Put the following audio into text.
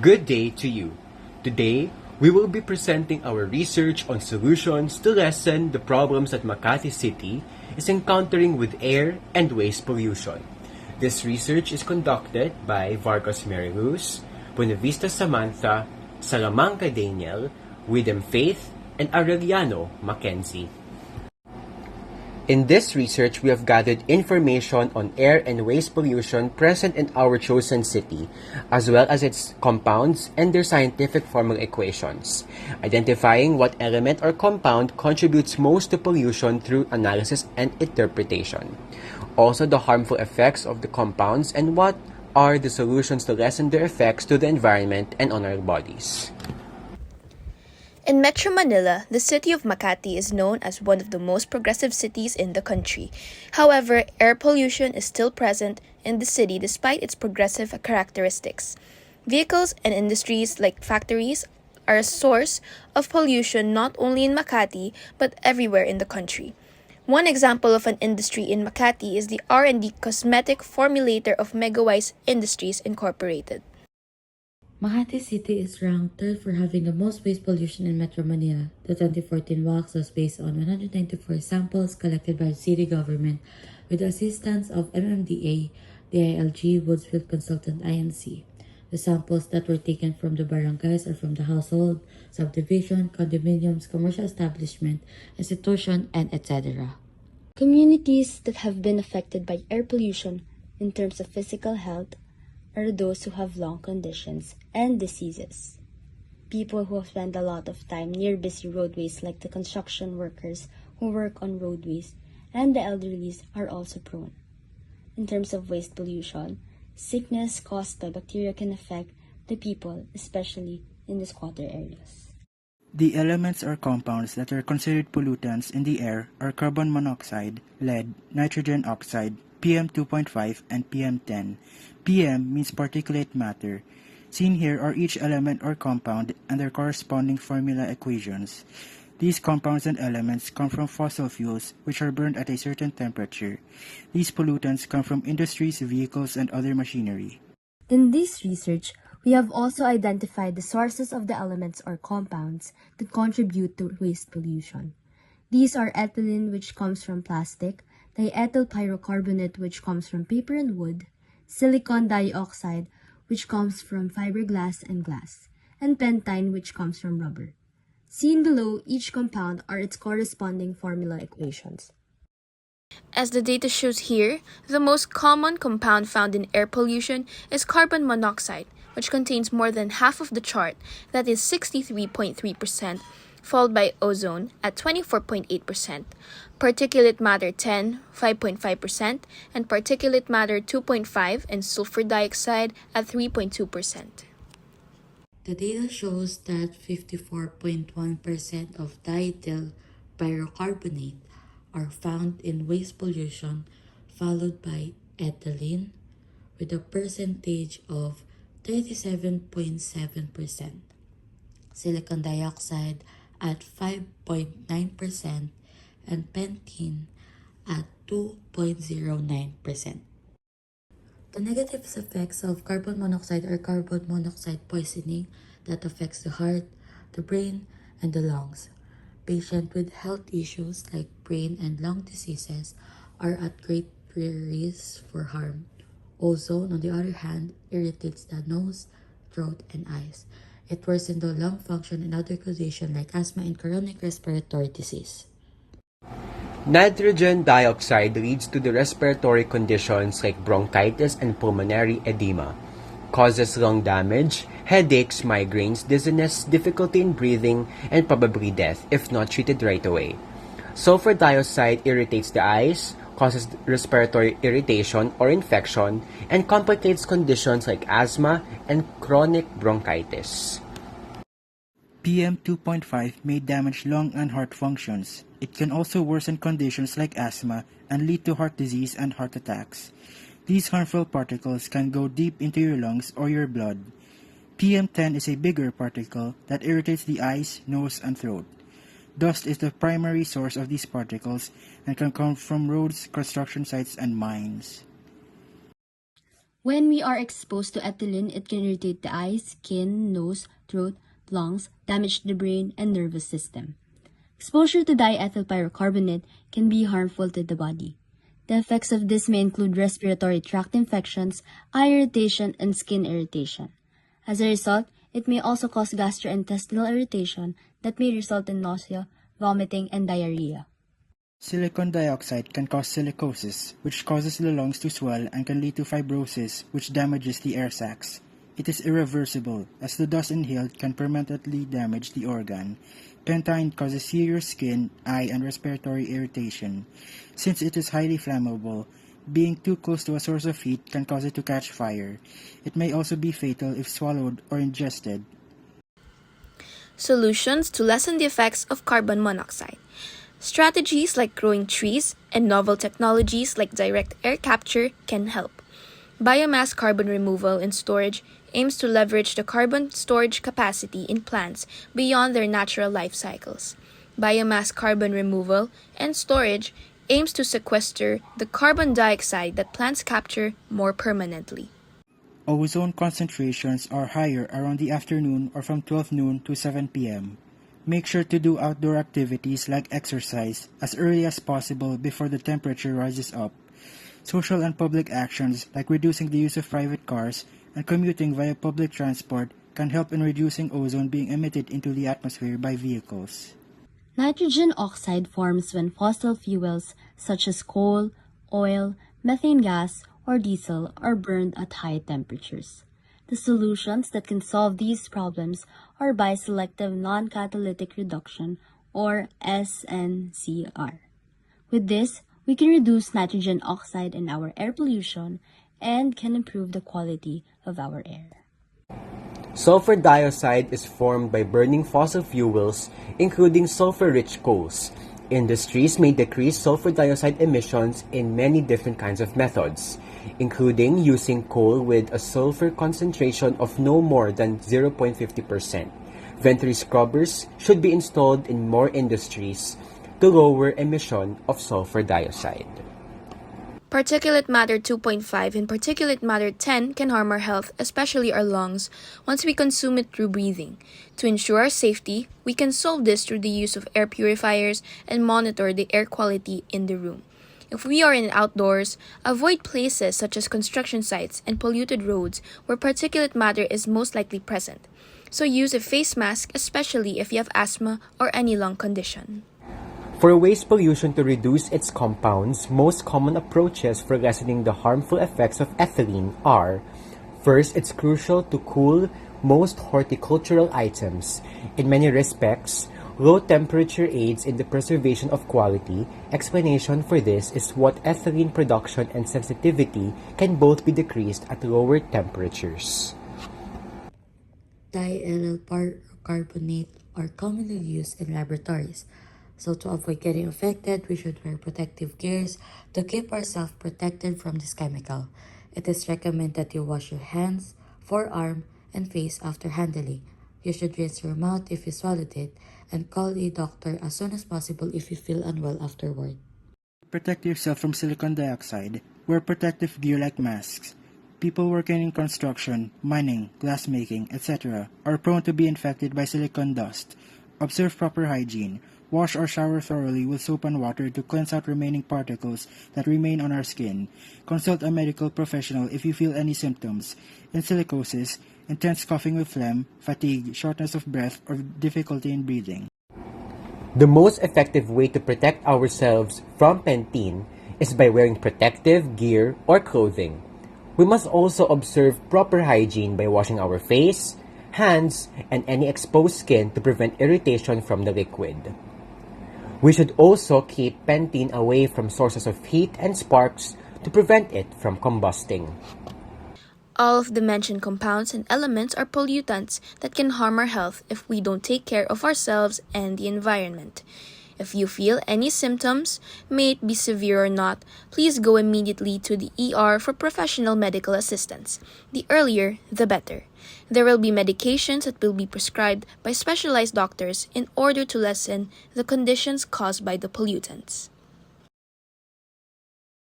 Good day to you. Today, we will be presenting our research on solutions to lessen the problems that Makati City is encountering with air and waste pollution. This research is conducted by Vargas Mary Luz, Buenavista Samantha, Salamanca Daniel, Widem Faith, and Aureliano Mackenzie. In this research, we have gathered information on air and waste pollution present in our chosen city, as well as its compounds and their scientific formula equations, identifying what element or compound contributes most to pollution through analysis and interpretation. Also, the harmful effects of the compounds and what are the solutions to lessen their effects to the environment and on our bodies. In Metro Manila, the city of Makati is known as one of the most progressive cities in the country. However, air pollution is still present in the city despite its progressive characteristics. Vehicles and industries like factories are a source of pollution not only in Makati but everywhere in the country. One example of an industry in Makati is the R&D cosmetic formulator of Megawise Industries Incorporated. Makati City is ranked third for having the most waste pollution in Metro Manila. The 2014 WACS was based on 194 samples collected by the city government with the assistance of MMDA, DILG, Woodsfield Consultant INC. The samples that were taken from the barangays are from the household, subdivision, condominiums, commercial establishment, institution, and etc. Communities that have been affected by air pollution in terms of physical health are those who have lung conditions and diseases. People who spend a lot of time near busy roadways like the construction workers who work on roadways and the elderly are also prone. In terms of waste pollution, sickness caused by bacteria can affect the people, especially in the squatter areas. The elements or compounds that are considered pollutants in the air are carbon monoxide, lead, nitrogen oxide, PM2.5, and PM10. PM means particulate matter. Seen here are each element or compound and their corresponding formula equations. These compounds and elements come from fossil fuels, which are burned at a certain temperature. These pollutants come from industries, vehicles, and other machinery. In this research, we have also identified the sources of the elements or compounds that contribute to waste pollution. These are ethylene, which comes from plastic, diethyl pyrocarbonate, which comes from paper and wood, silicon dioxide, which comes from fiberglass and glass, and pentine, which comes from rubber. Seen below, each compound are its corresponding formula equations. As the data shows here, the most common compound found in air pollution is carbon monoxide, which contains more than half of the chart, that is 63.3%, followed by ozone at 24.8%, particulate matter 10, 5.5%, and particulate matter 2.5 and sulfur dioxide at 3.2%. The data shows that 54.1% of diethyl pyrocarbonate are found in waste pollution, followed by ethylene with a percentage of 37.7%, silicon dioxide at 5.9%, and pentene at 2.09%. The negative effects of carbon monoxide are carbon monoxide poisoning that affects the heart, the brain, and the lungs. Patients with health issues like brain and lung diseases are at great risk for harm. Ozone, on the other hand, irritates the nose, throat, and eyes. It worsens the lung function and other conditions like asthma and chronic respiratory disease. Nitrogen dioxide leads to the respiratory conditions like bronchitis and pulmonary edema, causes lung damage, headaches, migraines, dizziness, difficulty in breathing, and probably death if not treated right away. Sulfur dioxide irritates the eyes, causes respiratory irritation or infection, and complicates conditions like asthma and chronic bronchitis. PM2.5 may damage lung and heart functions. It can also worsen conditions like asthma and lead to heart disease and heart attacks. These harmful particles can go deep into your lungs or your blood. PM10 is a bigger particle that irritates the eyes, nose, and throat. Dust is the primary source of these particles and can come from roads, construction sites, and mines. When we are exposed to ethylene, it can irritate the eyes, skin, nose, throat, lungs, damage the brain and nervous system. Exposure to diethyl pyrocarbonate can be harmful to the body. The effects of this may include respiratory tract infections, eye irritation, and skin irritation. As a result, it may also cause gastrointestinal irritation that may result in nausea, vomiting, and diarrhea. Silicon dioxide can cause silicosis, which causes the lungs to swell and can lead to fibrosis, which damages the air sacs. It is irreversible, as the dust inhaled can permanently damage the organ. Pentane causes serious skin, eye, and respiratory irritation. Since it is highly flammable, being too close to a source of heat can cause it to catch fire. It may also be fatal if swallowed or ingested. Solutions to lessen the effects of carbon monoxide. Strategies like growing trees and novel technologies like direct air capture can help. Biomass carbon removal and storage aims to leverage the carbon storage capacity in plants beyond their natural life cycles. Biomass carbon removal and storage aims to sequester the carbon dioxide that plants capture more permanently. Ozone concentrations are higher around the afternoon or from 12 noon to 7 p.m. Make sure to do outdoor activities like exercise as early as possible before the temperature rises up. Social and public actions like reducing the use of private cars and commuting via public transport can help in reducing ozone being emitted into the atmosphere by vehicles. Nitrogen oxide forms when fossil fuels such as coal, oil, methane gas, or diesel are burned at high temperatures. The solutions that can solve these problems are by selective non-catalytic reduction, or SNCR. With this, we can reduce nitrogen oxide in our air pollution and can improve the quality of our air. Sulfur dioxide is formed by burning fossil fuels, including sulfur-rich coals. Industries may decrease sulfur dioxide emissions in many different kinds of methods, including using coal with a sulfur concentration of no more than 0.50%. Venturi scrubbers should be installed in more industries to lower emission of sulfur dioxide. Particulate matter 2.5 and particulate matter 10 can harm our health, especially our lungs, once we consume it through breathing. To ensure our safety, we can solve this through the use of air purifiers and monitor the air quality in the room. If we are in outdoors, avoid places such as construction sites and polluted roads where particulate matter is most likely present. So use a face mask, especially if you have asthma or any lung condition. For waste pollution to reduce its compounds, most common approaches for lessening the harmful effects of ethylene are: first, it's crucial to cool most horticultural items. In many respects, low temperature aids in the preservation of quality. Explanation for this is what ethylene production and sensitivity can both be decreased at lower temperatures. Diethyl carbonate are commonly used in laboratories. So to avoid getting affected, we should wear protective gears to keep ourselves protected from this chemical. It is recommended that you wash your hands, forearm, and face after handling. You should rinse your mouth if you swallowed it, and call a doctor as soon as possible if you feel unwell afterward. Protect yourself from silicon dioxide. Wear protective gear like masks. People working in construction, mining, glassmaking, etc. are prone to be infected by silicon dust. Observe proper hygiene. Wash or shower thoroughly with soap and water to cleanse out remaining particles that remain on our skin. Consult a medical professional if you feel any symptoms: silicosis, intense coughing with phlegm, fatigue, shortness of breath, or difficulty in breathing. The most effective way to protect ourselves from pentene is by wearing protective gear or clothing. We must also observe proper hygiene by washing our face, hands, and any exposed skin to prevent irritation from the liquid. We should also keep pentene away from sources of heat and sparks to prevent it from combusting. All of the mentioned compounds and elements are pollutants that can harm our health if we don't take care of ourselves and the environment. If you feel any symptoms, may it be severe or not, please go immediately to the ER for professional medical assistance. The earlier, the better. There will be medications that will be prescribed by specialized doctors in order to lessen the conditions caused by the pollutants.